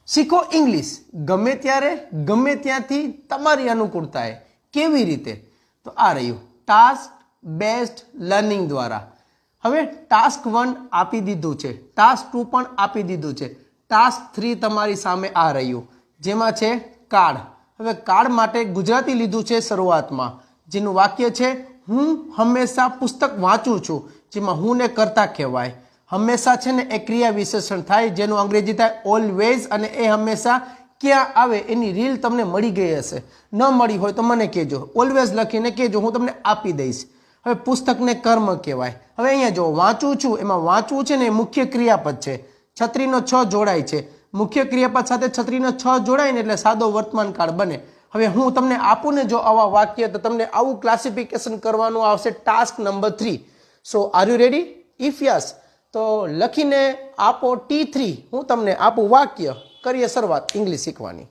શીખો ઇંગ્લિશ ગમે ત્યારે ગમે ત્યાંથી તમારી અનુકૂળતાએ. કેવી રીતે? તો આ રહ્યું ટાસ્ક બેસ્ડ લર્નિંગ દ્વારા. હવે ટાસ્ક 1 આપી દીધું છે, ટાસ્ક 2 પણ આપી દીધું છે, ટાસ્ક 3 તમારી સામે આ રહ્યું જેમાં છે કાર્ડ. હવે કાર્ડ માટે ગુજરાતી લીધું છે શરૂઆતમાં, જેનું વાક્ય છે હું હંમેશા પુસ્તક વાંચું છું, જેમાં હું ને કર્તા કહેવાય. હંમેશા છે ને એ ક્રિયા વિશેષણ થાય, જેનું અંગ્રેજી થાય ઓલવેઝ, અને એ હંમેશા ક્યાં આવે એની રીલ તમને મળી ગઈ હશે. ન મળી હોય તો મને કહેજો, ઓલવેઝ લખીને કહેજો, હું તમને આપી દઈશ. હવે પુસ્તકને કર્મ કહેવાય. હવે અહીંયા જો વાંચું છું, એમાં વાંચવું છે ને એ મુખ્ય ક્રિયાપદ છે. છત્રીનો 6 જોડાય છે, મુખ્ય ક્રિયાપદ સાથે છત્રીનો 6 જોડાય ને એટલે સાદો વર્તમાન કાળ બને. હવે હું તમને આપું ને જો આવા વાક્ય, તો તમને આવું ક્લાસિફિકેશન કરવાનું આવશે task number 3. So are you ready? If yes તો લખીને આપો T3. હું તમને આપું વાક્ય. કરીએ શરૂઆત ઇંગ્લિશ શીખવાની.